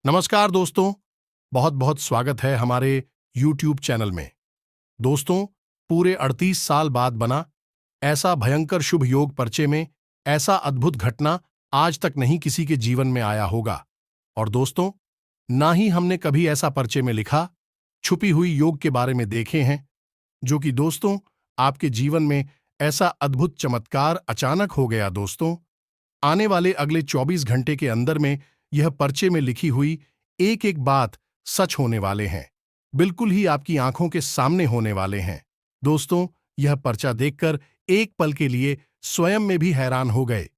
नमस्कार दोस्तों, बहुत बहुत स्वागत है हमारे YouTube चैनल में। दोस्तों, पूरे 38 साल बाद बना ऐसा भयंकर शुभ योग पर्चे में ऐसा अद्भुत घटना आज तक नहीं किसी के जीवन में आया होगा। और दोस्तों, ना ही हमने कभी ऐसा पर्चे में लिखा, छुपी हुई योग के बारे में देखे हैं, जो कि दोस्तों आपके जीवन में ऐसा अद्भुत चमत्कार अचानक हो गया। दोस्तों, आने वाले अगले 24 घंटे के अंदर में यह पर्चे में लिखी हुई एक एक बात सच होने वाले हैं, बिल्कुल ही आपकी आंखों के सामने होने वाले हैं। दोस्तों, यह पर्चा देखकर एक पल के लिए स्वयं में भी हैरान हो गए।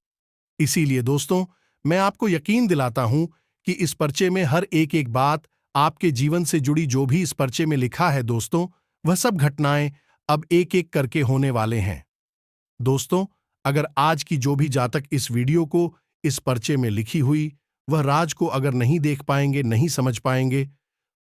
इसीलिए दोस्तों, मैं आपको यकीन दिलाता हूं कि इस पर्चे में हर एक एक बात आपके जीवन से जुड़ी जो भी इस पर्चे में लिखा है दोस्तों, वह सब घटनाएं अब एक एक करके होने वाले हैं। दोस्तों, अगर आज की जो भी जातक इस वीडियो को इस पर्चे में लिखी हुई वह राज को अगर नहीं देख पाएंगे, नहीं समझ पाएंगे,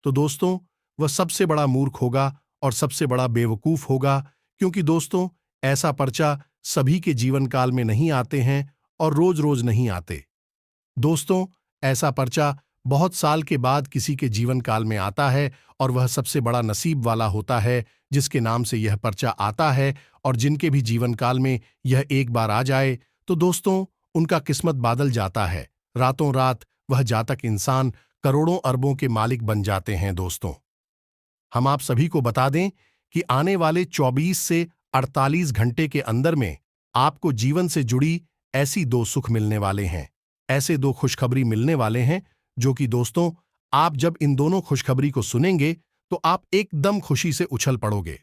तो दोस्तों वह सबसे बड़ा मूर्ख होगा और सबसे बड़ा बेवकूफ होगा। क्योंकि दोस्तों, ऐसा पर्चा सभी के जीवन काल में नहीं आते हैं और रोज रोज नहीं आते। दोस्तों, ऐसा पर्चा बहुत साल के बाद किसी के जीवन काल में आता है और वह सबसे बड़ा नसीब वाला होता है जिसके नाम से यह पर्चा आता है। और जिनके भी जीवन काल में यह एक बार आ जाए तो दोस्तों उनका किस्मत बादल जाता है। रातों रात वह जातक इंसान करोड़ों अरबों के मालिक बन जाते हैं। दोस्तों, हम आप सभी को बता दें कि आने वाले 24 से 48 घंटे के अंदर में आपको जीवन से जुड़ी ऐसी दो सुख मिलने वाले हैं, ऐसे दो खुशखबरी मिलने वाले हैं, जो कि दोस्तों आप जब इन दोनों खुशखबरी को सुनेंगे तो आप एकदम खुशी से उछल पड़ोगे।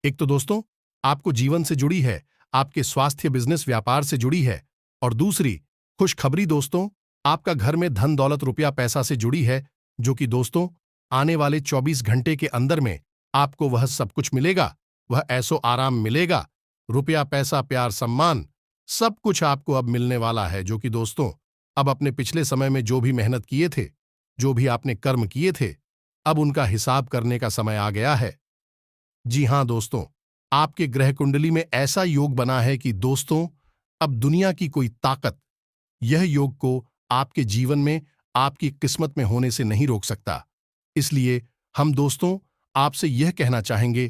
एक तो दोस्तों आपको जीवन से जुड़ी है, आपके स्वास्थ्य बिजनेस व्यापार से जुड़ी है, और दूसरी खुशखबरी दोस्तों आपका घर में धन दौलत रुपया पैसा से जुड़ी है, जो कि दोस्तों आने वाले 24 घंटे के अंदर में आपको वह सब कुछ मिलेगा। वह ऐसो आराम मिलेगा, रुपया पैसा प्यार सम्मान सब कुछ आपको अब मिलने वाला है, जो कि दोस्तों अब अपने पिछले समय में जो भी मेहनत किए थे, जो भी आपने कर्म किए थे, अब उनका हिसाब करने का समय आ गया है। जी हां दोस्तों, आपके ग्रह कुंडली में ऐसा योग बना है कि दोस्तों अब दुनिया की कोई ताकत यह योग को आपके जीवन में आपकी किस्मत में होने से नहीं रोक सकता। इसलिए हम दोस्तों आपसे यह कहना चाहेंगे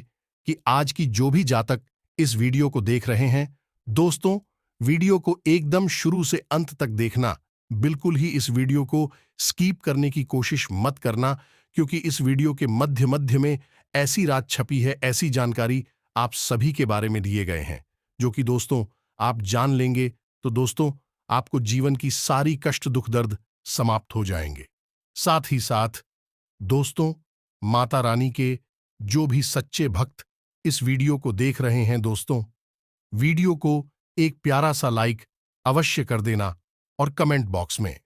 कि आज की जो भी जातक इस वीडियो को देख रहे हैं, दोस्तों वीडियो को एकदम शुरू से अंत तक देखना, बिल्कुल ही इस वीडियो को स्कीप करने की कोशिश मत करना। क्योंकि इस वीडियो के मध्य मध्य में ऐसी राज छपी है, ऐसी जानकारी आप सभी के बारे में दिए गए हैं, जो कि दोस्तों आप जान लेंगे तो दोस्तों आपको जीवन की सारी कष्ट दुख दर्द समाप्त हो जाएंगे। साथ ही साथ दोस्तों माता रानी के जो भी सच्चे भक्त इस वीडियो को देख रहे हैं, दोस्तों वीडियो को एक प्यारा सा लाइक अवश्य कर देना और कमेंट बॉक्स में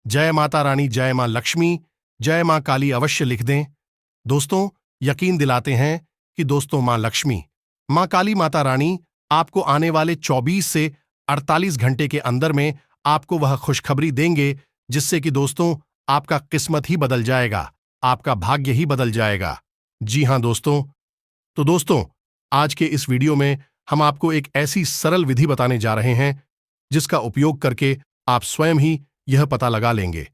जय माता रानी, जय मां लक्ष्मी, जय मां काली अवश्य लिख दें। दोस्तों यकीन दिलाते हैं कि दोस्तों मां लक्ष्मी, मां काली, माता रानी आपको आने वाले 24 से 48 घंटे के अंदर में आपको वह खुशखबरी देंगे, जिससे कि दोस्तों आपका किस्मत ही बदल जाएगा, आपका भाग्य ही बदल जाएगा। जी हां दोस्तों, तो दोस्तों आज के इस वीडियो में हम आपको एक ऐसी सरल विधि बताने जा रहे हैं, जिसका उपयोग करके आप स्वयं ही यह पता लगा लेंगे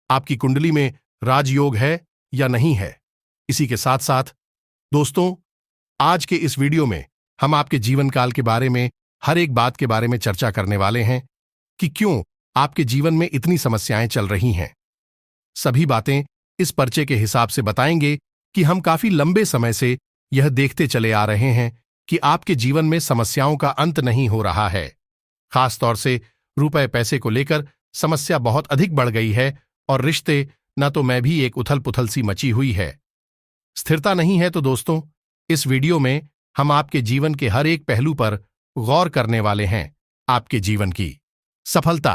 आपकी कुंडली में राजयोग है या नहीं है। इसी के साथ साथ दोस्तों आज के इस वीडियो में हम आपके जीवन काल के बारे में हर एक बात के बारे में चर्चा करने वाले हैं कि क्यों आपके जीवन में इतनी समस्याएं चल रही हैं। सभी बातें इस पर्चे के हिसाब से बताएंगे कि हम काफी लंबे समय से यह देखते चले आ रहे हैं कि आपके जीवन में समस्याओं का अंत नहीं हो रहा है। खास तौर से रुपए पैसे को लेकर समस्या बहुत अधिक बढ़ गई है और रिश्ते न तो मैं भी एक उथल पुथल सी मची हुई है, स्थिरता नहीं है। तो दोस्तों इस वीडियो में हम आपके जीवन के हर एक पहलू पर गौर करने वाले हैं। आपके जीवन की सफलता,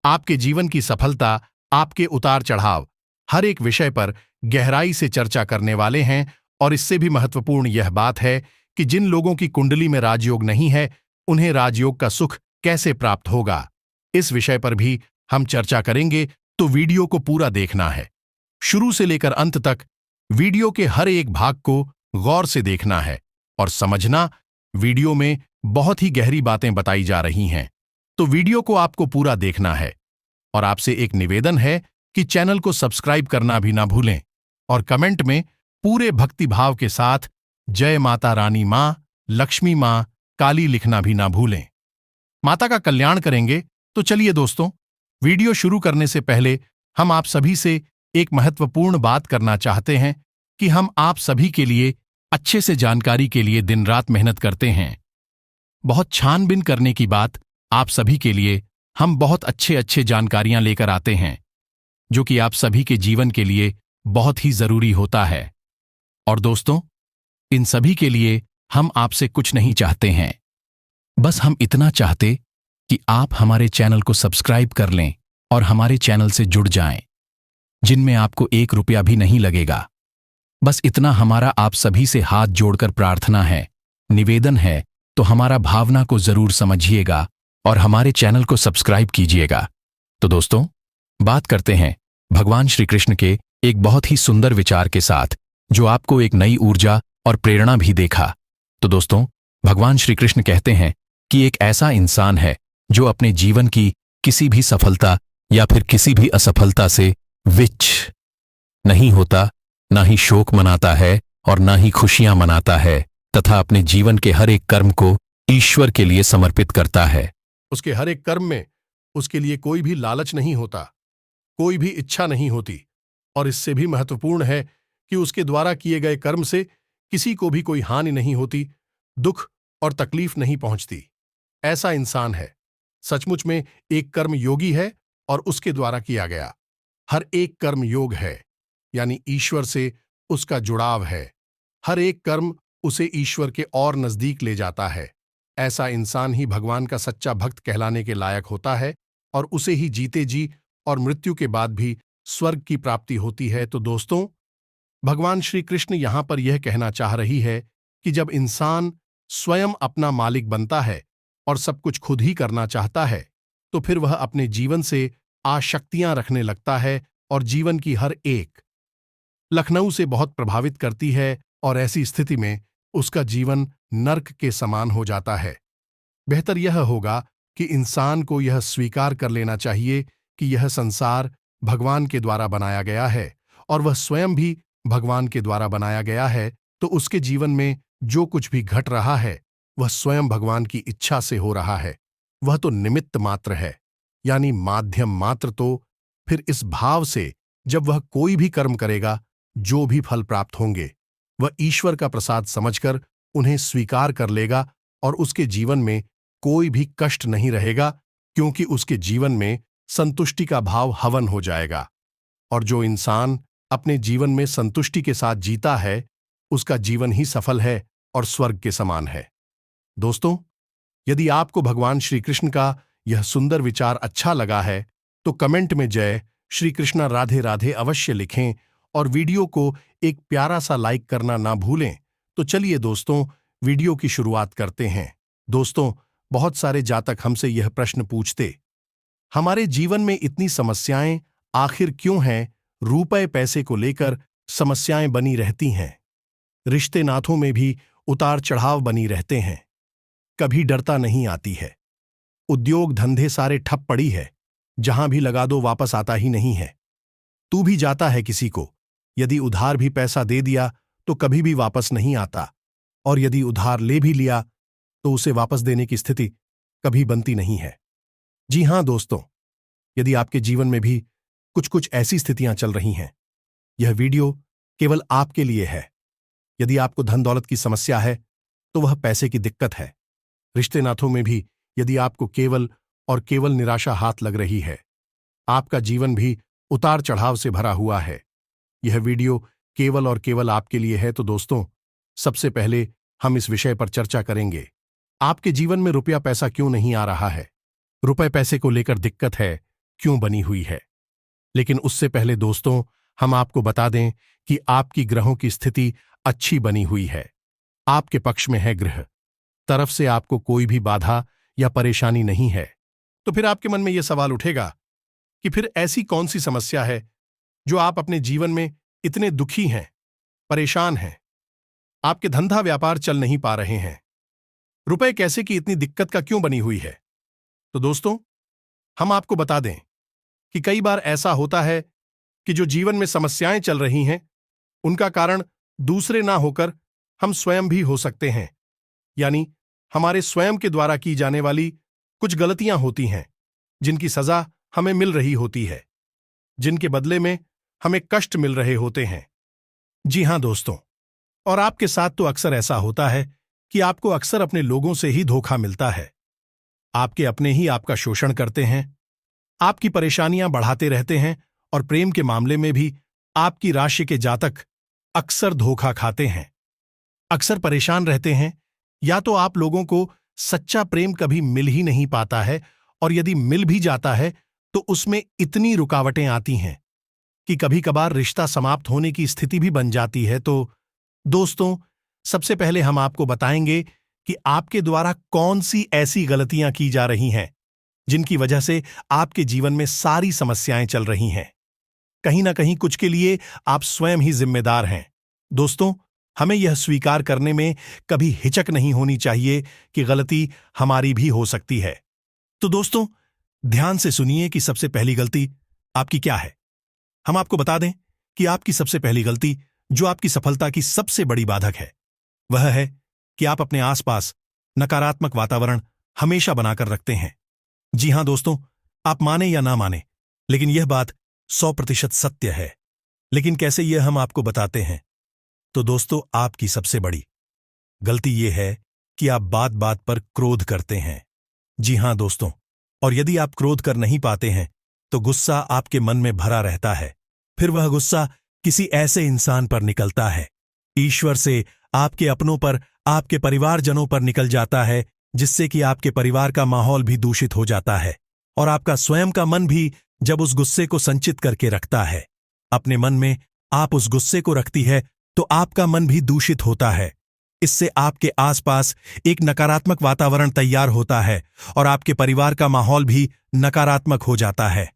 आपके जीवन की सफलता, आपके उतार चढ़ाव, हर एक विषय पर गहराई से चर्चा करने वाले हैं। और इससे भी महत्वपूर्ण यह बात है कि जिन लोगों की कुंडली में राजयोग नहीं है, उन्हें राजयोग का सुख कैसे प्राप्त होगा, इस विषय पर भी हम चर्चा करेंगे। तो वीडियो को पूरा देखना है, शुरू से लेकर अंत तक वीडियो के हर एक भाग को गौर से देखना है और समझना वीडियो में बहुत ही गहरी बातें बताई जा रही हैं। तो वीडियो को आपको पूरा देखना है और आपसे एक निवेदन है कि कि चैनल को सब्सक्राइब करना भी ना भूलें और कमेंट में पूरे भक्ति भाव के साथ जय माता रानी मां, लक्ष्मी मां, काली लिखना भी ना भूलें। माता का कल्याण करेंगे। तो चलिए दोस्तों, वीडियो शुरू करने से पहले हम आप सभी से एक महत्वपूर्ण बात करना चाहते हैं कि हम आप सभी के लिए अच्छे से जानकारी के लिए दिन रात मेहनत करते हैं। बहुत छानबीन करने की बात, आप सभी के लिए हम बहुत अच्छे अच्छे जानकारियां लेकर आते हैं जो कि आप सभी के जीवन के लिए बहुत ही जरूरी होता है। और दोस्तों, इन सभी के लिए हम आपसे कुछ नहीं चाहते हैं, बस हम इतना चाहते कि आप हमारे चैनल को सब्सक्राइब कर लें और हमारे चैनल से जुड़ जाएं, जिनमें आपको 1 रुपया भी नहीं लगेगा। बस इतना हमारा आप सभी से हाथ जोड़कर प्रार्थना है, निवेदन है। तो हमारा भावना को जरूर समझिएगा और हमारे चैनल को सब्सक्राइब कीजिएगा। तो दोस्तों, बात करते हैं भगवान श्री कृष्ण के एक बहुत ही सुंदर विचार के साथ, जो आपको एक नई ऊर्जा और प्रेरणा भी देखा। तो दोस्तों, भगवान श्री कृष्ण कहते हैं कि एक ऐसा इंसान है जो अपने जीवन की किसी भी सफलता या फिर किसी भी असफलता से विच नहीं होता, ना ही शोक मनाता है और ना ही खुशियां मनाता है, तथा अपने जीवन के हर एक कर्म को ईश्वर के लिए समर्पित करता है। उसके हर एक कर्म में उसके लिए कोई भी लालच नहीं होता, कोई भी इच्छा नहीं होती, और इससे भी महत्वपूर्ण है कि उसके द्वारा किए गए कर्म से किसी को भी कोई हानि नहीं होती, दुख और तकलीफ नहीं पहुंचती। ऐसा इंसान है सचमुच में एक कर्म योगी है और उसके द्वारा किया गया हर एक कर्म योग है, यानी ईश्वर से उसका जुड़ाव है। हर एक कर्म उसे ईश्वर के और नजदीक ले जाता है। ऐसा इंसान ही भगवान का सच्चा भक्त कहलाने के लायक होता है और उसे ही जीते जी और मृत्यु के बाद भी स्वर्ग की प्राप्ति होती है। तो दोस्तों, भगवान श्री कृष्ण यहां पर यह कहना चाह रही है कि जब इंसान स्वयं अपना मालिक बनता है और सब कुछ खुद ही करना चाहता है, तो फिर वह अपने जीवन से आशक्तियां रखने लगता है और जीवन की हर एक लखनऊ से बहुत प्रभावित करती है, और ऐसी स्थिति में उसका जीवन नर्क के समान हो जाता है। बेहतर यह होगा कि इंसान को यह स्वीकार कर लेना चाहिए कि यह संसार भगवान के द्वारा बनाया गया है और वह स्वयं भी भगवान के द्वारा बनाया गया है। तो उसके जीवन में जो कुछ भी घट रहा है वह स्वयं भगवान की इच्छा से हो रहा है। वह तो निमित्त मात्र है, यानी माध्यम मात्र। तो फिर इस भाव से जब वह कोई भी कर्म करेगा, जो भी फल प्राप्त होंगे वह ईश्वर का प्रसाद समझकर उन्हें स्वीकार कर लेगा और उसके जीवन में कोई भी कष्ट नहीं रहेगा, क्योंकि उसके जीवन में संतुष्टि का भाव हवन हो जाएगा। और जो इंसान अपने जीवन में संतुष्टि के साथ जीता है, उसका जीवन ही सफल है और स्वर्ग के समान है। दोस्तों, यदि आपको भगवान श्री कृष्ण का यह सुंदर विचार अच्छा लगा है, तो कमेंट में जय श्री कृष्णा राधे राधे अवश्य लिखें और वीडियो को एक प्यारा सा लाइक करना ना भूलें। तो चलिए दोस्तों, वीडियो की शुरुआत करते हैं। दोस्तों, बहुत सारे जातक हमसे यह प्रश्न पूछते, हमारे जीवन में इतनी समस्याएं आखिर क्यों हैं? रुपए पैसे को लेकर समस्याएं बनी रहती हैं, रिश्ते नातों में भी उतार चढ़ाव बनी रहते हैं, कभी डरता नहीं आती है, उद्योग धंधे सारे ठप पड़ी है, जहां भी लगा दो वापस आता ही नहीं है। तू भी जाता है किसी को, यदि उधार भी पैसा दे दिया तो कभी भी वापस नहीं आता, और यदि उधार ले भी लिया तो उसे वापस देने की स्थिति कभी बनती नहीं है। जी हां दोस्तों, यदि आपके जीवन में भी कुछ कुछ ऐसी स्थितियां चल रही हैं, यह वीडियो केवल आपके लिए है। यदि आपको धन दौलत की समस्या है तो वह पैसे की दिक्कत है। रिश्ते नातों में भी यदि आपको केवल और केवल निराशा हाथ लग रही है, आपका जीवन भी उतार चढ़ाव से भरा हुआ है, यह वीडियो केवल और केवल आपके लिए है। तो दोस्तों, सबसे पहले हम इस विषय पर चर्चा करेंगे, आपके जीवन में रुपया पैसा क्यों नहीं आ रहा है, रुपए पैसे को लेकर दिक्कत है, क्यों बनी हुई है। लेकिन उससे पहले दोस्तों, हम आपको बता दें कि आपकी ग्रहों की स्थिति अच्छी बनी हुई है, आपके पक्ष में है ग्रह, तरफ से आपको कोई भी बाधा या परेशानी नहीं है। तो फिर आपके मन में यह सवाल उठेगा कि फिर ऐसी कौन सी समस्या है जो आप अपने जीवन में इतने दुखी हैं, परेशान हैं, आपके धंधा व्यापार चल नहीं पा रहे हैं, रुपए कैसे की इतनी दिक्कत का क्यों बनी हुई है। तो दोस्तों, हम आपको बता दें कि कई बार ऐसा होता है कि जो जीवन में समस्याएं चल रही हैं, उनका कारण दूसरे ना होकर हम स्वयं भी हो सकते हैं। यानी हमारे स्वयं के द्वारा की जाने वाली कुछ गलतियां होती हैं, जिनकी सजा हमें मिल रही होती है, जिनके बदले में हमें कष्ट मिल रहे होते हैं। जी हां दोस्तों, और आपके साथ तो अक्सर ऐसा होता है कि आपको अक्सर अपने लोगों से ही धोखा मिलता है। आपके अपने ही आपका शोषण करते हैं, आपकी परेशानियां बढ़ाते रहते हैं, और प्रेम के मामले में भी आपकी राशि के जातक अक्सर धोखा खाते हैं, अक्सर परेशान रहते हैं। या तो आप लोगों को सच्चा प्रेम कभी मिल ही नहीं पाता है, और यदि मिल भी जाता है तो उसमें इतनी रुकावटें आती हैं कि कभी कभार रिश्ता समाप्त होने की स्थिति भी बन जाती है। तो दोस्तों, सबसे पहले हम आपको बताएंगे कि आपके द्वारा कौन सी ऐसी गलतियां की जा रही हैं जिनकी वजह से आपके जीवन में सारी समस्याएं चल रही हैं। कहीं ना कहीं कुछ के लिए आप स्वयं ही जिम्मेदार हैं। दोस्तों, हमें यह स्वीकार करने में कभी हिचक नहीं होनी चाहिए कि गलती हमारी भी हो सकती है। तो दोस्तों, ध्यान से सुनिए कि सबसे पहली गलती आपकी क्या है। हम आपको बता दें कि आपकी सबसे पहली गलती, जो आपकी सफलता की सबसे बड़ी बाधक है, वह है कि आप अपने आसपास नकारात्मक वातावरण हमेशा बनाकर रखते हैं। जी हां दोस्तों, आप माने या ना माने, लेकिन यह बात 100% सत्य है। लेकिन कैसे यह हम आपको बताते हैं। तो दोस्तों, आपकी सबसे बड़ी गलती यह है कि आप बात बात पर क्रोध करते हैं। जी हां दोस्तों, और यदि आप क्रोध कर नहीं पाते हैं तो गुस्सा आपके मन में भरा रहता है। फिर वह गुस्सा किसी ऐसे इंसान पर निकलता है, ईश्वर से, आपके अपनों पर, आपके परिवारजनों पर निकल जाता है, जिससे कि आपके परिवार का माहौल भी दूषित हो जाता है, और आपका स्वयं का मन भी जब उस गुस्से को संचित करके रखता है, अपने मन में आप उस गुस्से को रखती है, तो आपका मन भी दूषित होता है। इससे आपके आसपास एक नकारात्मक वातावरण तैयार होता है और आपके परिवार का माहौल भी नकारात्मक हो जाता है।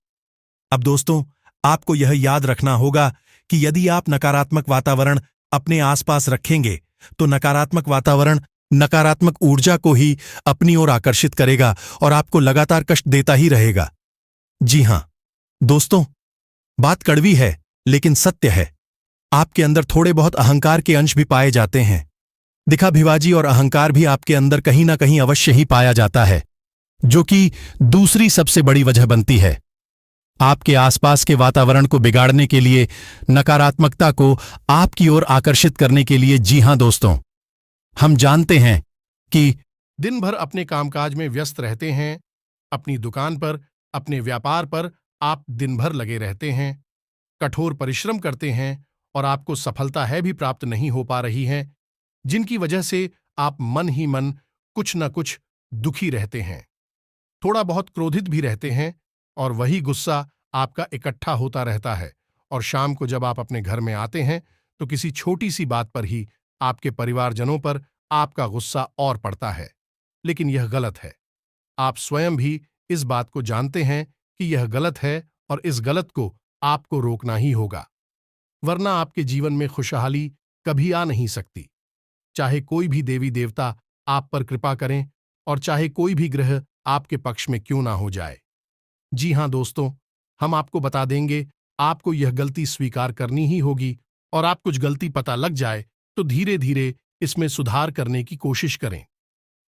अब दोस्तों, आपको यह याद रखना होगा कि यदि आप नकारात्मक वातावरण अपने आसपास रखेंगे तो नकारात्मक वातावरण नकारात्मक ऊर्जा को ही अपनी ओर आकर्षित करेगा और आपको लगातार कष्ट देता ही रहेगा। जी हां दोस्तों, बात कड़वी है लेकिन सत्य है। आपके अंदर थोड़े बहुत अहंकार के अंश भी पाए जाते हैं। दिखाभिबाजी और अहंकार भी आपके अंदर कहीं ना कहीं अवश्य ही पाया जाता है, जो कि दूसरी सबसे बड़ी वजह बनती है। आपके आसपास के वातावरण को बिगाड़ने के लिए, नकारात्मकता को आपकी ओर आकर्षित करने के लिए। जी हां दोस्तों, हम जानते हैं कि दिन भर अपने कामकाज में व्यस्त रहते हैं, अपनी दुकान पर, अपने व्यापार पर आप दिन भर लगे रहते हैं, कठोर परिश्रम करते हैं, और आपको सफलता है भी प्राप्त नहीं हो पा रही है, जिनकी वजह से आप मन ही मन कुछ न कुछ दुखी रहते हैं, थोड़ा बहुत क्रोधित भी रहते हैं, और वही गुस्सा आपका इकट्ठा होता रहता है। और शाम को जब आप अपने घर में आते हैं तो किसी छोटी सी बात पर ही आपके परिवारजनों पर आपका गुस्सा और पड़ता है। लेकिन यह गलत है। आप स्वयं भी इस बात को जानते हैं कि यह गलत है, और इस गलत को आपको रोकना ही होगा, वरना आपके जीवन में खुशहाली कभी आ नहीं सकती। चाहे कोई भी देवी देवता आप पर कृपा करें, और चाहे कोई भी ग्रह आपके पक्ष में क्यों ना हो जाए। जी हां दोस्तों, हम आपको बता देंगे, आपको यह गलती स्वीकार करनी ही होगी, और आप कुछ गलती पता लग जाए तो धीरे धीरे इसमें सुधार करने की कोशिश करें।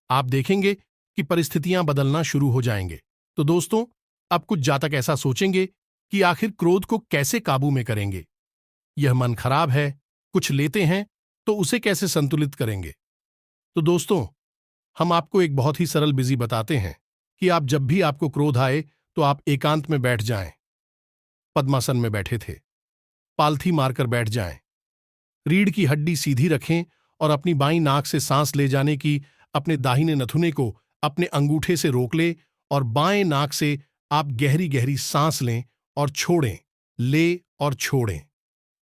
आप देखेंगे कि परिस्थितियां बदलना शुरू हो जाएंगे। तो दोस्तों, अब कुछ जातक ऐसा सोचेंगे कि आखिर क्रोध को कैसे काबू में करेंगे, यह मन खराब है, कुछ लेते हैं तो उसे कैसे संतुलित करेंगे। तो दोस्तों, हम आपको एक बहुत ही सरल विधि बताते हैं कि आप जब भी आपको क्रोध आए तो आप एकांत में बैठ जाएं, पद्मासन में बैठे थे, पालथी मारकर बैठ जाएं, रीढ़ की हड्डी सीधी रखें, और अपनी बाईं नाक से सांस ले जाने की अपने दाहिने नथुने को अपने अंगूठे से रोक लें, और बाएं नाक से आप गहरी गहरी सांस लें और छोड़ें, ले और छोड़ें।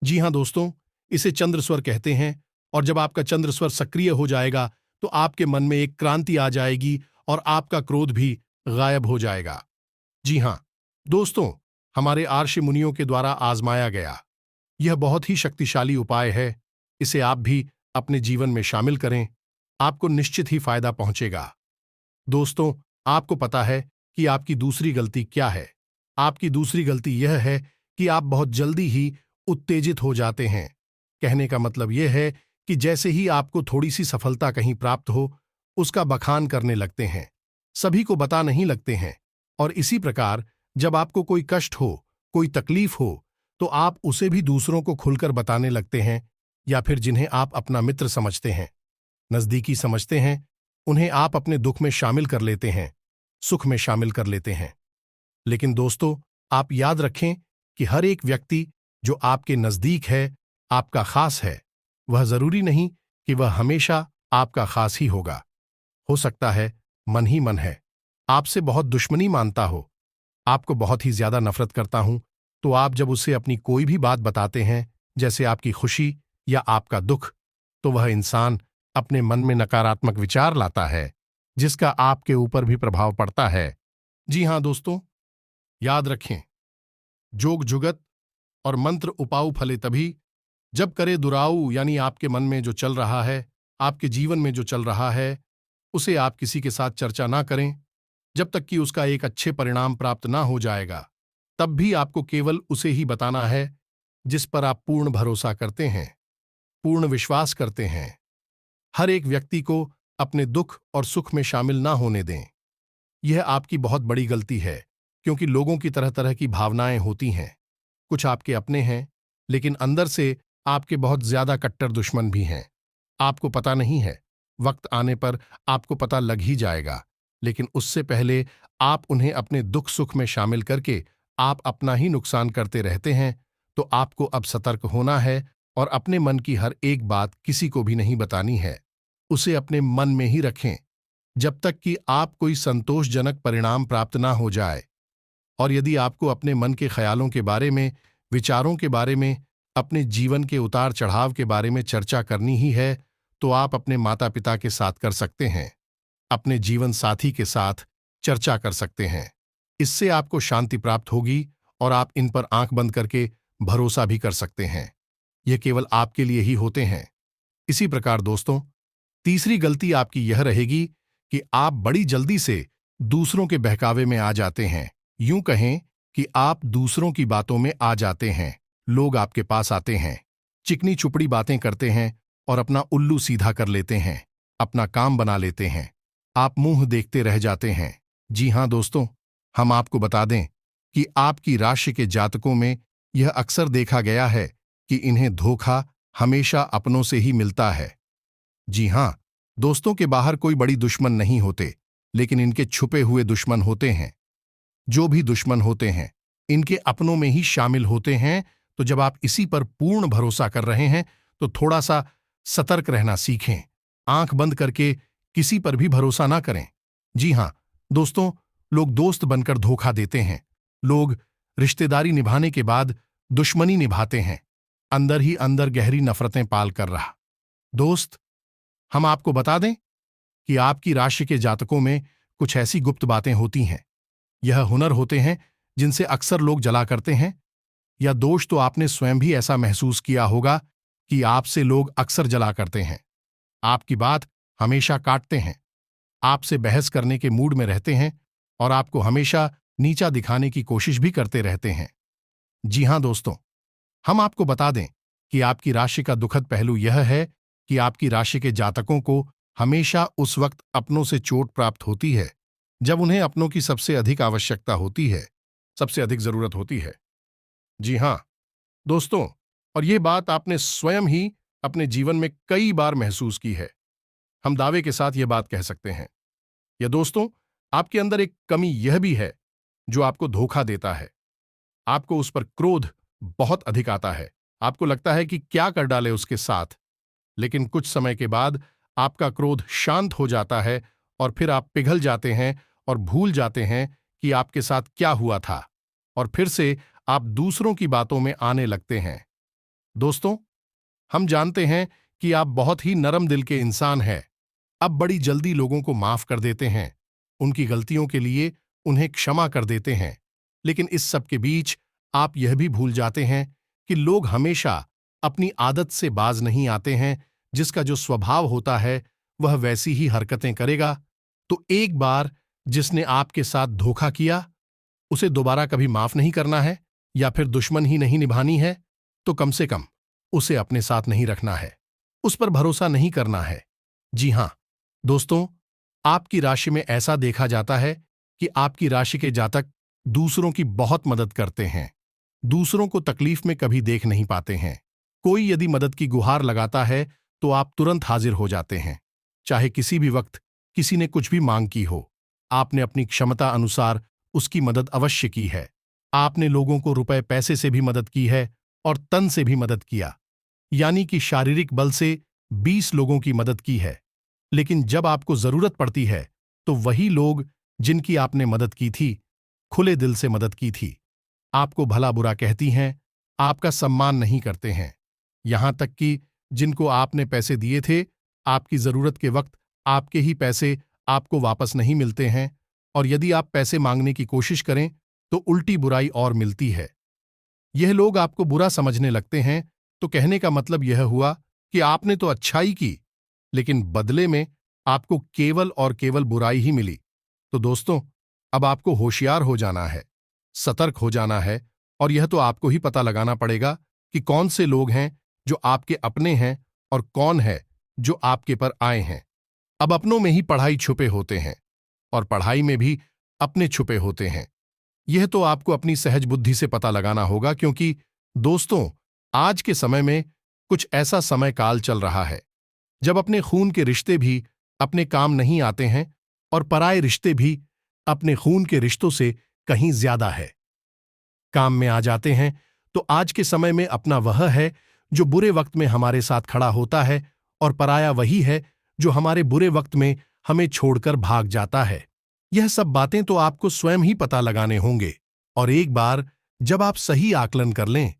जी हां दोस्तों, इसे चंद्र स्वर कहते हैं, और जब आपका चंद्र स्वर सक्रिय हो जाएगा तो आपके मन में एक क्रांति आ जाएगी और आपका क्रोध भी गायब हो जाएगा। जी हां दोस्तों, हमारे आर्षि मुनियों के द्वारा आजमाया गया यह बहुत ही शक्तिशाली उपाय है। इसे आप भी अपने जीवन में शामिल करें, आपको निश्चित ही फायदा पहुंचेगा। दोस्तों, आपको पता है कि आपकी दूसरी गलती क्या है। आपकी दूसरी गलती यह है कि आप बहुत जल्दी ही उत्तेजित हो जाते हैं। कहने का मतलब यह है कि जैसे ही आपको थोड़ी सी सफलता कहीं प्राप्त हो, उसका बखान करने लगते हैं, सभी को बता नहीं लगते हैं। और इसी प्रकार जब आपको कोई कष्ट हो, कोई तकलीफ हो, तो आप उसे भी दूसरों को खुलकर बताने लगते हैं, या फिर जिन्हें आप अपना मित्र समझते हैं, नजदीकी समझते हैं, उन्हें आप अपने दुख में शामिल कर लेते हैं, सुख में शामिल कर लेते हैं। लेकिन दोस्तों, आप याद रखें कि हर एक व्यक्ति जो आपके नजदीक है, आपका खास है, वह जरूरी नहीं कि वह हमेशा आपका खास ही होगा। हो सकता है मन ही मन है, आपसे बहुत दुश्मनी मानता हो, आपको बहुत ही ज्यादा नफरत करता हूं, तो आप जब उसे अपनी कोई भी बात बताते हैं, जैसे आपकी खुशी या आपका दुख, तो वह इंसान अपने मन में नकारात्मक विचार लाता है, जिसका आपके ऊपर भी प्रभाव पड़ता है। जी हां दोस्तों, याद रखें, जोग जुगत और मंत्र उपाऊ फले तभी, जब करे दुराऊ, यानी आपके मन में जो चल रहा है, आपके जीवन में जो चल रहा है, उसे आप किसी के साथ चर्चा ना करें, जब तक कि उसका एक अच्छे परिणाम प्राप्त ना हो जाएगा। तब भी आपको केवल उसे ही बताना है जिस पर आप पूर्ण भरोसा करते हैं, पूर्ण विश्वास करते हैं। हर एक व्यक्ति को अपने दुख और सुख में शामिल ना होने दें। यह आपकी बहुत बड़ी गलती है, क्योंकि लोगों की तरह तरह की भावनाएं होती हैं। कुछ आपके अपने हैं, लेकिन अंदर से आपके बहुत ज्यादा कट्टर दुश्मन भी हैं। आपको पता नहीं है, वक्त आने पर आपको पता लग ही जाएगा, लेकिन उससे पहले आप उन्हें अपने दुख सुख में शामिल करके आप अपना ही नुकसान करते रहते हैं। तो आपको अब सतर्क होना है और अपने मन की हर एक बात किसी को भी नहीं बतानी है। उसे अपने मन में ही रखें, जब तक कि आप कोई संतोषजनक परिणाम प्राप्त ना हो जाए। और यदि आपको अपने मन के ख्यालों के बारे में, विचारों के बारे में, अपने जीवन के उतार चढ़ाव के बारे में चर्चा करनी ही है, तो आप अपने माता पिता के साथ कर सकते हैं, अपने जीवन साथी के साथ चर्चा कर सकते हैं। इससे आपको शांति प्राप्त होगी और आप इन पर आंख बंद करके भरोसा भी कर सकते हैं। यह केवल आपके लिए ही होते हैं। इसी प्रकार दोस्तों, तीसरी गलती आपकी यह रहेगी कि आप बड़ी जल्दी से दूसरों के बहकावे में आ जाते हैं। यूं कहें कि आप दूसरों की बातों में आ जाते हैं। लोग आपके पास आते हैं, चिकनी चुपड़ी बातें करते हैं और अपना उल्लू सीधा कर लेते हैं, अपना काम बना लेते हैं। आप मुंह देखते रह जाते हैं। जी हां दोस्तों, हम आपको बता दें कि आपकी राशि के जातकों में यह अक्सर देखा गया है कि इन्हें धोखा हमेशा अपनों से ही मिलता है। जी हां दोस्तों, के बाहर कोई बड़ी दुश्मन नहीं होते, लेकिन इनके छुपे हुए दुश्मन होते हैं। जो भी दुश्मन होते हैं, इनके अपनों में ही शामिल होते हैं। तो जब आप इसी पर पूर्ण भरोसा कर रहे हैं, तो थोड़ा सा सतर्क रहना सीखें। आंख बंद करके किसी पर भी भरोसा ना करें। जी हां दोस्तों, लोग दोस्त बनकर धोखा देते हैं। लोग रिश्तेदारी निभाने के बाद दुश्मनी निभाते हैं, अंदर ही अंदर गहरी नफरतें पाल कर रहा। दोस्त, हम आपको बता दें कि आपकी राशि के जातकों में कुछ ऐसी गुप्त बातें होती हैं। यह हुनर होते हैं जिनसे अक्सर लोग जला करते हैं, या दोष तो आपने स्वयं भी ऐसा महसूस किया होगा कि आपसे लोग अक्सर जला करते हैं, आपकी बात हमेशा काटते हैं, आपसे बहस करने के मूड में रहते हैं और आपको हमेशा नीचा दिखाने की कोशिश भी करते रहते हैं। जी हां दोस्तों, हम आपको बता दें कि आपकी राशि का दुखद पहलू यह है कि आपकी राशि के जातकों को हमेशा उस वक्त अपनों से चोट प्राप्त होती है जब उन्हें अपनों की सबसे अधिक आवश्यकता होती है, सबसे अधिक जरूरत होती है। जी हां दोस्तों, और ये बात आपने स्वयं ही अपने जीवन में कई बार महसूस की है। हम दावे के साथ यह बात कह सकते हैं। या दोस्तों, आपके अंदर एक कमी यह भी है जो आपको धोखा देता है। आपको उस पर क्रोध बहुत अधिक आता है। आपको लगता है कि क्या कर डाले उसके साथ। लेकिन कुछ समय के बाद आपका क्रोध शांत हो जाता है और फिर आप पिघल जाते हैं और भूल जाते हैं कि आपके साथ क्या हुआ था, और फिर से आप दूसरों की बातों में आने लगते हैं। दोस्तों, हम जानते हैं कि आप बहुत ही नरम दिल के इंसान हैं। अब बड़ी जल्दी लोगों को माफ कर देते हैं, उनकी गलतियों के लिए उन्हें क्षमा कर देते हैं। लेकिन इस सब के बीच आप यह भी भूल जाते हैं कि लोग हमेशा अपनी आदत से बाज नहीं आते हैं। जिसका जो स्वभाव होता है वह वैसी ही हरकतें करेगा। तो एक बार जिसने आपके साथ धोखा किया, उसे दोबारा कभी माफ नहीं करना है। या फिर दुश्मन ही नहीं निभानी है तो कम से कम उसे अपने साथ नहीं रखना है, उस पर भरोसा नहीं करना है। जी हां दोस्तों, आपकी राशि में ऐसा देखा जाता है कि आपकी राशि के जातक दूसरों की बहुत मदद करते हैं, दूसरों को तकलीफ में कभी देख नहीं पाते हैं। कोई यदि मदद की गुहार लगाता है तो आप तुरंत हाजिर हो जाते हैं, चाहे किसी भी वक्त किसी ने कुछ भी मांग की हो। आपने अपनी क्षमता अनुसार उसकी मदद अवश्य की है। आपने लोगों को रुपए पैसे से भी मदद की है और तन से भी मदद किया, यानी कि शारीरिक बल से 20 लोगों की मदद की है। लेकिन जब आपको जरूरत पड़ती है तो वही लोग जिनकी आपने मदद की थी, खुले दिल से मदद की थी, आपको भला बुरा कहती हैं, आपका सम्मान नहीं करते हैं। यहां तक कि जिनको आपने पैसे दिए थे, आपकी जरूरत के वक्त आपके ही पैसे आपको वापस नहीं मिलते हैं, और यदि आप पैसे मांगने की कोशिश करें तो उल्टी बुराई और मिलती है। यह लोग आपको बुरा समझने लगते हैं, तो कहने का मतलब यह हुआ कि आपने तो अच्छाई की, लेकिन बदले में आपको केवल और केवल बुराई ही मिली। तो दोस्तों, अब आपको होशियार हो जाना है, सतर्क हो जाना है, और यह तो आपको ही पता लगाना पड़ेगा कि कौन से लोग हैं जो आपके अपने हैं और कौन है जो आपके पर आए हैं। अब अपनों में ही पढ़ाई छुपे होते हैं और पढ़ाई में भी अपने छुपे होते हैं। यह तो आपको अपनी सहज बुद्धि से पता लगाना होगा, क्योंकि दोस्तों, आज के समय में कुछ ऐसा समय काल चल रहा है जब अपने खून के रिश्ते भी अपने काम नहीं आते हैं और पराये रिश्ते भी अपने खून के रिश्तों से कहीं ज्यादा है काम में आ जाते हैं। तो आज के समय में अपना वह है जो बुरे वक्त में हमारे साथ खड़ा होता है, और पराया वही है जो हमारे बुरे वक्त में हमें छोड़कर भाग जाता है। यह सब बातें तो आपको स्वयं ही पता लगाने होंगे, और एक बार जब आप सही आकलन कर लें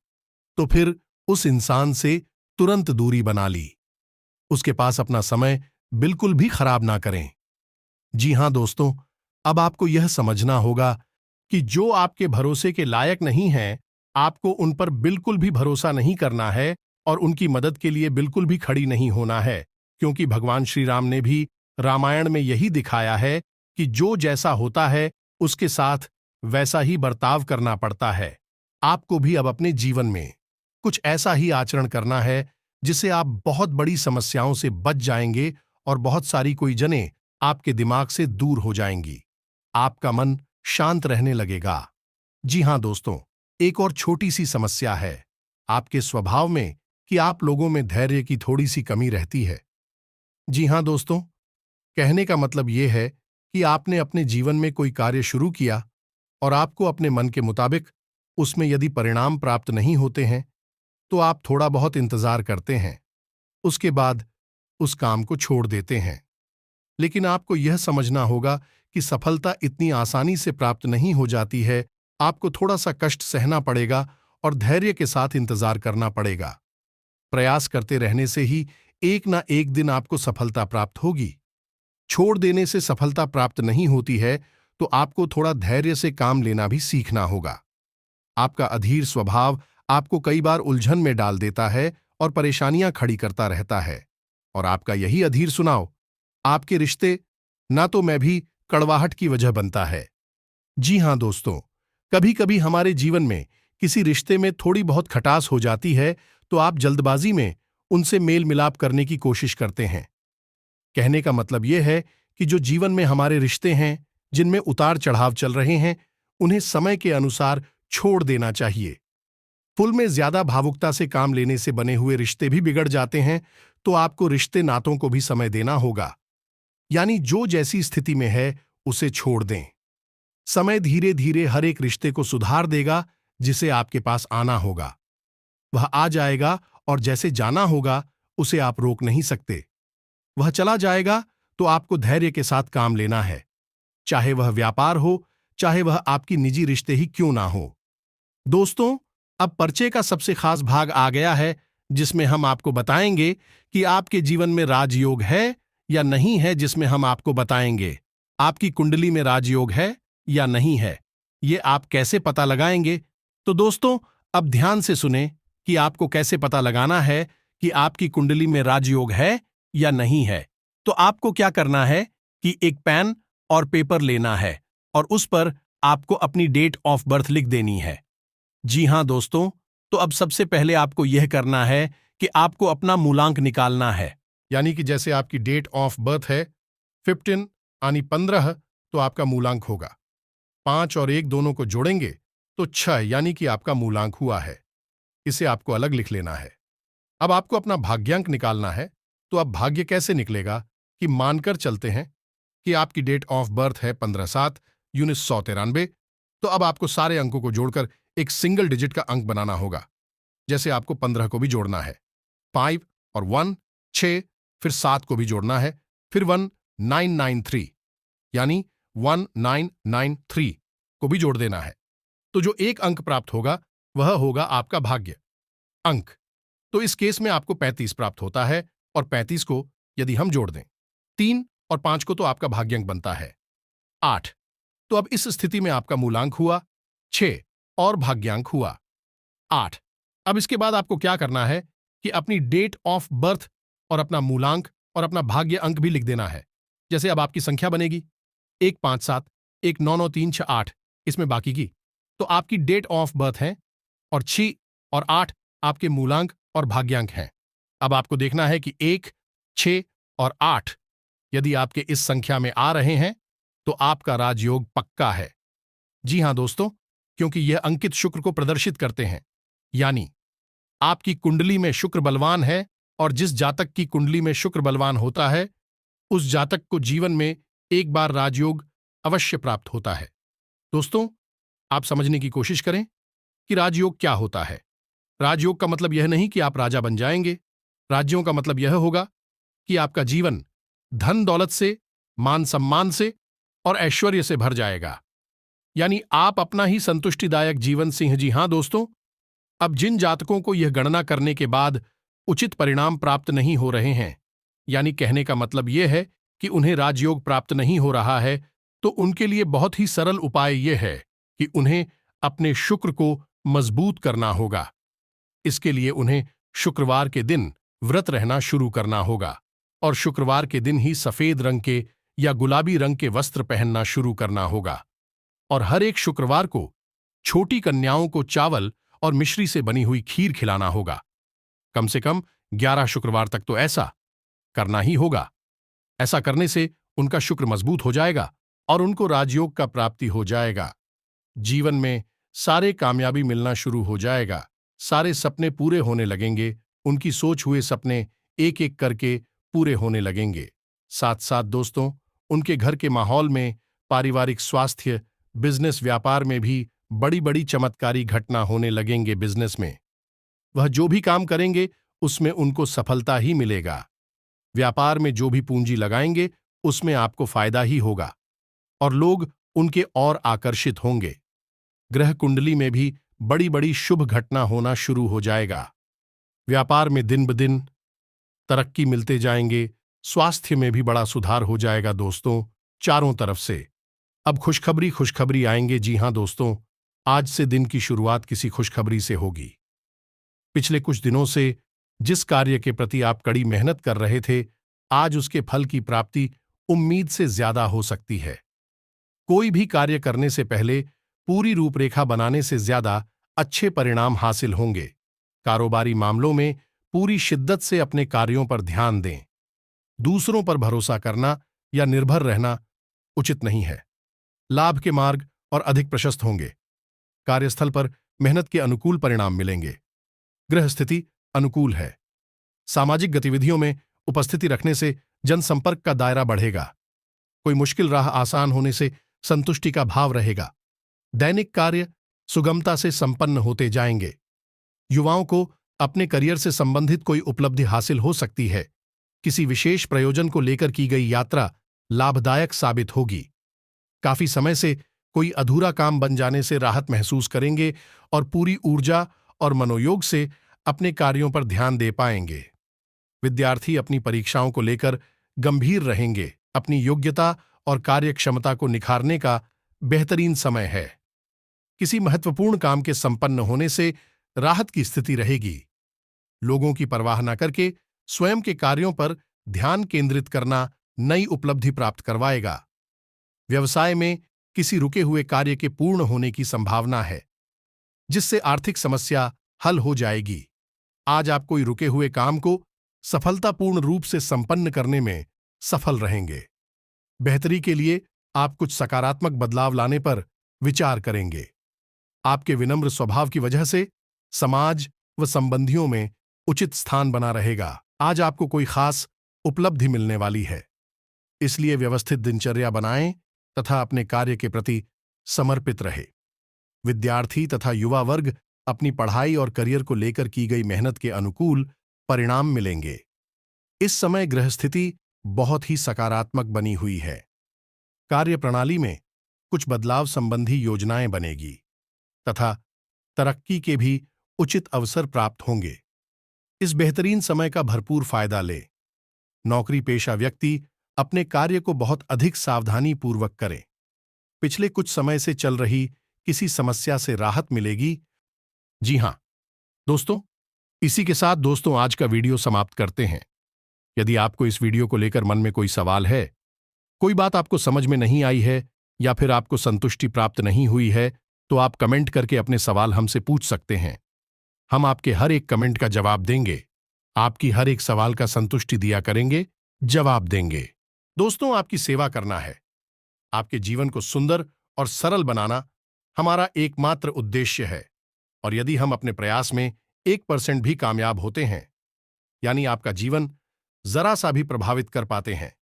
तो फिर उस इंसान से तुरंत दूरी बना ली। उसके पास अपना समय बिल्कुल भी खराब ना करें। जी हां दोस्तों, अब आपको यह समझना होगा कि जो आपके भरोसे के लायक नहीं हैं, आपको उन पर बिल्कुल भी भरोसा नहीं करना है और उनकी मदद के लिए बिल्कुल भी खड़ी नहीं होना है, क्योंकि भगवान श्री राम ने भी रामायण में यही दिखाया है कि जो जैसा होता है उसके साथ वैसा ही बर्ताव करना पड़ता है। आपको भी अब अपने जीवन में कुछ ऐसा ही आचरण करना है जिससे आप बहुत बड़ी समस्याओं से बच जाएंगे और बहुत सारी कोई जने आपके दिमाग से दूर हो जाएंगी। आपका मन शांत रहने लगेगा। जी हां दोस्तों, एक और छोटी सी समस्या है आपके स्वभाव में कि आप लोगों में धैर्य की थोड़ी सी कमी रहती है। जी हां दोस्तों, कहने का मतलब यह है कि आपने अपने जीवन में कोई कार्य शुरू किया और आपको अपने मन के मुताबिक उसमें यदि परिणाम प्राप्त नहीं होते हैं तो आप थोड़ा बहुत इंतजार करते हैं, उसके बाद उस काम को छोड़ देते हैं। लेकिन आपको यह समझना होगा कि सफलता इतनी आसानी से प्राप्त नहीं हो जाती है। आपको थोड़ा सा कष्ट सहना पड़ेगा और धैर्य के साथ इंतजार करना पड़ेगा। प्रयास करते रहने से ही एक ना एक दिन आपको सफलता प्राप्त होगी। छोड़ देने से सफलता प्राप्त नहीं होती है, तो आपको थोड़ा धैर्य से काम लेना भी सीखना होगा। आपका अधीर स्वभाव आपको कई बार उलझन में डाल देता है और परेशानियां खड़ी करता रहता है, और आपका यही अधीर सुनाव आपके रिश्ते ना तो मैं भी कड़वाहट की वजह बनता है। जी हां दोस्तों, कभी कभी हमारे जीवन में किसी रिश्ते में थोड़ी बहुत खटास हो जाती है तो आप जल्दबाजी में उनसे मेल मिलाप करने की कोशिश करते हैं। कहने का मतलब यह है कि जो जीवन में हमारे रिश्ते हैं, जिनमें उतार चढ़ाव चल रहे हैं, उन्हें समय के अनुसार छोड़ देना चाहिए। फुल में ज्यादा भावुकता से काम लेने से बने हुए रिश्ते भी बिगड़ जाते हैं, तो आपको रिश्ते नातों को भी समय देना होगा। यानी जो जैसी स्थिति में है उसे छोड़ दें। समय धीरे धीरे हर एक रिश्ते को सुधार देगा। जिसे आपके पास आना होगा वह आ जाएगा, और जैसे जाना होगा उसे आप रोक नहीं सकते। वह चला जाएगा, तो आपको धैर्य के साथ काम लेना है, चाहे वह व्यापार हो, चाहे वह आपकी निजी रिश्ते ही क्यों ना हो। दोस्तों, अब पर्चे का सबसे खास भाग आ गया है, जिसमें हम आपको बताएंगे कि आपके जीवन में राजयोग है या नहीं है, जिसमें हम आपको बताएंगे आपकी कुंडली में राजयोग है या नहीं है। ये आप कैसे पता लगाएंगे? तो दोस्तों, अब ध्यान से सुने कि आपको कैसे पता लगाना है कि आपकी कुंडली में राजयोग है या नहीं है। तो आपको क्या करना है कि एक पेन और पेपर लेना है और उस पर आपको अपनी डेट ऑफ बर्थ लिख देनी है। जी हाँ दोस्तों, तो अब सबसे पहले आपको यह करना है कि आपको अपना मूलांक निकालना है। यानी कि जैसे आपकी डेट ऑफ बर्थ है 15 यानी 15, तो आपका मूलांक होगा। 5 और 1 दोनों को जोड़ेंगे तो 6 यानी कि आपका मूलांक हुआ है। इसे आपको अलग लिख लेना है। अब आपको अपना भाग्यांक निकालना है। तो अब भाग्य कैसे निकलेगा कि मानकर चलते हैं कि आपकी डेट ऑफ बर्थ है 15/7 1993। तो अब आपको सारे अंकों को जोड़कर एक सिंगल डिजिट का अंक बनाना होगा। जैसे आपको 15 को भी जोड़ना है, 5 और 1 6, फिर 7 को भी जोड़ना है, फिर 1 993 यानी 1993 को भी जोड़ देना है। तो जो एक अंक प्राप्त होगा वह होगा आपका भाग्य अंक। तो इस केस में आपको 35 प्राप्त होता है और 35 को यदि हम जोड़ दें 3 और 5 को तो आपका भाग्यांक बनता है 8। तो अब इस स्थिति में आपका मूलांक हुआ 6 और भाग्यांक हुआ 8। अब इसके बाद आपको क्या करना है कि अपनी डेट ऑफ बर्थ और अपना मूलांक और अपना भाग्य अंक भी लिख देना है। जैसे अब आपकी संख्या बनेगी 157 19936 इसमें बाकी की, तो आपकी डेट ऑफ बर्थ है और 6 और 8 आपके मूलांक और भाग्यांक हैं। अब आपको देखना है कि 1 6 और 8 यदि आपके इस संख्या में आ रहे हैं तो आपका राजयोग पक्का है। जी हां दोस्तों, क्योंकि यह अंकित शुक्र को प्रदर्शित करते हैं। यानी आपकी कुंडली में शुक्र बलवान है और जिस जातक की कुंडली में शुक्र बलवान होता है उस जातक को जीवन में एक बार राजयोग अवश्य प्राप्त होता है। दोस्तों, आप समझने की कोशिश करें कि राजयोग क्या होता है। राजयोग का मतलब यह नहीं कि आप राजा बन जाएंगे। राज्यों का मतलब यह होगा कि आपका जीवन धन दौलत से, मान सम्मान से और ऐश्वर्य से भर जाएगा। यानी आप अपना ही संतुष्टिदायक जीवन सिंह। जी हां दोस्तों, अब जिन जातकों को यह गणना करने के बाद उचित परिणाम प्राप्त नहीं हो रहे हैं, यानी कहने का मतलब यह है कि उन्हें राजयोग प्राप्त नहीं हो रहा है, तो उनके लिए बहुत ही सरल उपाय यह है कि उन्हें अपने शुक्र को मजबूत करना होगा। इसके लिए उन्हें शुक्रवार के दिन व्रत रहना शुरू करना होगा और शुक्रवार के दिन ही सफेद रंग के या गुलाबी रंग के वस्त्र पहनना शुरू करना होगा और हर एक शुक्रवार को छोटी कन्याओं को चावल और मिश्री से बनी हुई खीर खिलाना होगा। कम से कम 11 शुक्रवार तक तो ऐसा करना ही होगा। ऐसा करने से उनका शुक्र मजबूत हो जाएगा और उनको राजयोग का प्राप्ति हो जाएगा। जीवन में सारे कामयाबी मिलना शुरू हो जाएगा, सारे सपने पूरे होने लगेंगे, उनकी सोच हुए सपने एक एक करके पूरे होने लगेंगे। साथ साथ दोस्तों, उनके घर के माहौल में, पारिवारिक स्वास्थ्य, बिजनेस व्यापार में भी बड़ी बड़ी चमत्कारी घटना होने लगेंगे। बिजनेस में वह जो भी काम करेंगे उसमें उनको सफलता ही मिलेगा। व्यापार में जो भी पूंजी लगाएंगे उसमें आपको फायदा ही होगा और लोग उनके और आकर्षित होंगे। ग्रह कुंडली में भी बड़ी बड़ी शुभ घटना होना शुरू हो जाएगा। व्यापार में दिन ब दिन तरक्की मिलते जाएंगे, स्वास्थ्य में भी बड़ा सुधार हो जाएगा दोस्तों, चारों तरफ से। अब खुशखबरी आएंगे। जी हां दोस्तों, आज से दिन की शुरुआत किसी खुशखबरी से होगी। पिछले कुछ दिनों से जिस कार्य के प्रति आप कड़ी मेहनत कर रहे थे, आज उसके फल की प्राप्ति उम्मीद से ज्यादा हो सकती है। कोई भी कार्य करने से पहले पूरी रूपरेखा बनाने से ज्यादा अच्छे परिणाम हासिल होंगे। कारोबारी मामलों में पूरी शिद्दत से अपने कार्यों पर ध्यान दें। दूसरों पर भरोसा करना या निर्भर रहना उचित नहीं है। लाभ के मार्ग और अधिक प्रशस्त होंगे। कार्यस्थल पर मेहनत के अनुकूल परिणाम मिलेंगे। गृह स्थिति अनुकूल है। सामाजिक गतिविधियों में उपस्थिति रखने से जनसंपर्क का दायरा बढ़ेगा। कोई मुश्किल राह आसान होने से संतुष्टि का भाव रहेगा। दैनिक कार्य सुगमता से संपन्न होते जाएंगे। युवाओं को अपने करियर से संबंधित कोई उपलब्धि हासिल हो सकती है। किसी विशेष प्रयोजन को लेकर की गई यात्रा लाभदायक साबित होगी। काफी समय से कोई अधूरा काम बन जाने से राहत महसूस करेंगे और पूरी ऊर्जा और मनोयोग से अपने कार्यों पर ध्यान दे पाएंगे। विद्यार्थी अपनी परीक्षाओं को लेकर गंभीर रहेंगे। अपनी योग्यता और कार्यक्षमता को निखारने का बेहतरीन समय है। किसी महत्वपूर्ण काम के संपन्न होने से राहत की स्थिति रहेगी। लोगों की परवाह न करके स्वयं के कार्यों पर ध्यान केंद्रित करना नई उपलब्धि प्राप्त करवाएगा। व्यवसाय में किसी रुके हुए कार्य के पूर्ण होने की संभावना है। जिससे आर्थिक समस्या हल हो जाएगी। आज आप कोई रुके हुए काम को सफलतापूर्ण रूप से संपन्न करने में सफल रहेंगे। बेहतरी के लिए आप कुछ सकारात्मक बदलाव लाने पर विचार करेंगे। आपके विनम्र स्वभाव की वजह से समाज व संबंधियों में उचित स्थान बना रहेगा। आज आपको कोई खास उपलब्धि मिलने वाली है, इसलिए व्यवस्थित दिनचर्या बनाएं तथा अपने कार्य के प्रति समर्पित रहे। विद्यार्थी तथा युवा वर्ग अपनी पढ़ाई और करियर को लेकर की गई मेहनत के अनुकूल परिणाम मिलेंगे। इस समय ग्रहस्थिति बहुत ही सकारात्मक बनी हुई है। कार्य प्रणाली में कुछ बदलाव संबंधी योजनाएं बनेगी तथा तरक्की के भी उचित अवसर प्राप्त होंगे। इस बेहतरीन समय का भरपूर फायदा ले। नौकरी पेशा व्यक्ति अपने कार्य को बहुत अधिक सावधानी पूर्वक करें। पिछले कुछ समय से चल रही किसी समस्या से राहत मिलेगी। जी हां दोस्तों, इसी के साथ दोस्तों आज का वीडियो समाप्त करते हैं। यदि आपको इस वीडियो को लेकर मन में कोई सवाल है, कोई बात आपको समझ में नहीं आई है या फिर आपको संतुष्टि प्राप्त नहीं हुई है, तो आप कमेंट करके अपने सवाल हमसे पूछ सकते हैं। हम आपके हर एक कमेंट का जवाब देंगे। आपकी हर एक सवाल का संतुष्टि दिया करेंगे, जवाब देंगे। दोस्तों, आपकी सेवा करना है। आपके जीवन को सुंदर और सरल बनाना हमारा एकमात्र उद्देश्य है। और यदि हम अपने प्रयास में 1% भी कामयाब होते हैं, यानी आपका जीवन जरा सा भी प्रभावित कर पाते हैं,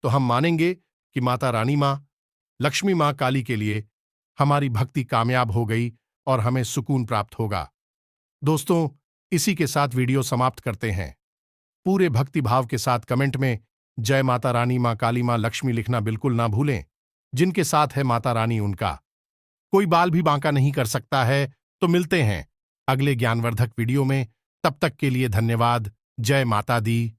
तो हम मानेंगे कि माता रानी मां, लक्ष्मी मां काली के लिए हमारी भक्ति कामयाब हो गई और हमें सुकून प्राप्त होगा। दोस्तों, इसी के साथ वीडियो समाप्त करते हैं। पूरे भक्ति भाव के साथ कमेंट में जय माता रानी मां काली मां लक्ष्मी लिखना बिल्कुल ना भूलें। जिनके साथ है माता रानी, उनका कोई बाल भी बांका नहीं कर सकता है। तो मिलते हैं अगले ज्ञानवर्धक वीडियो में। तब तक के लिए धन्यवाद। जय माता दी।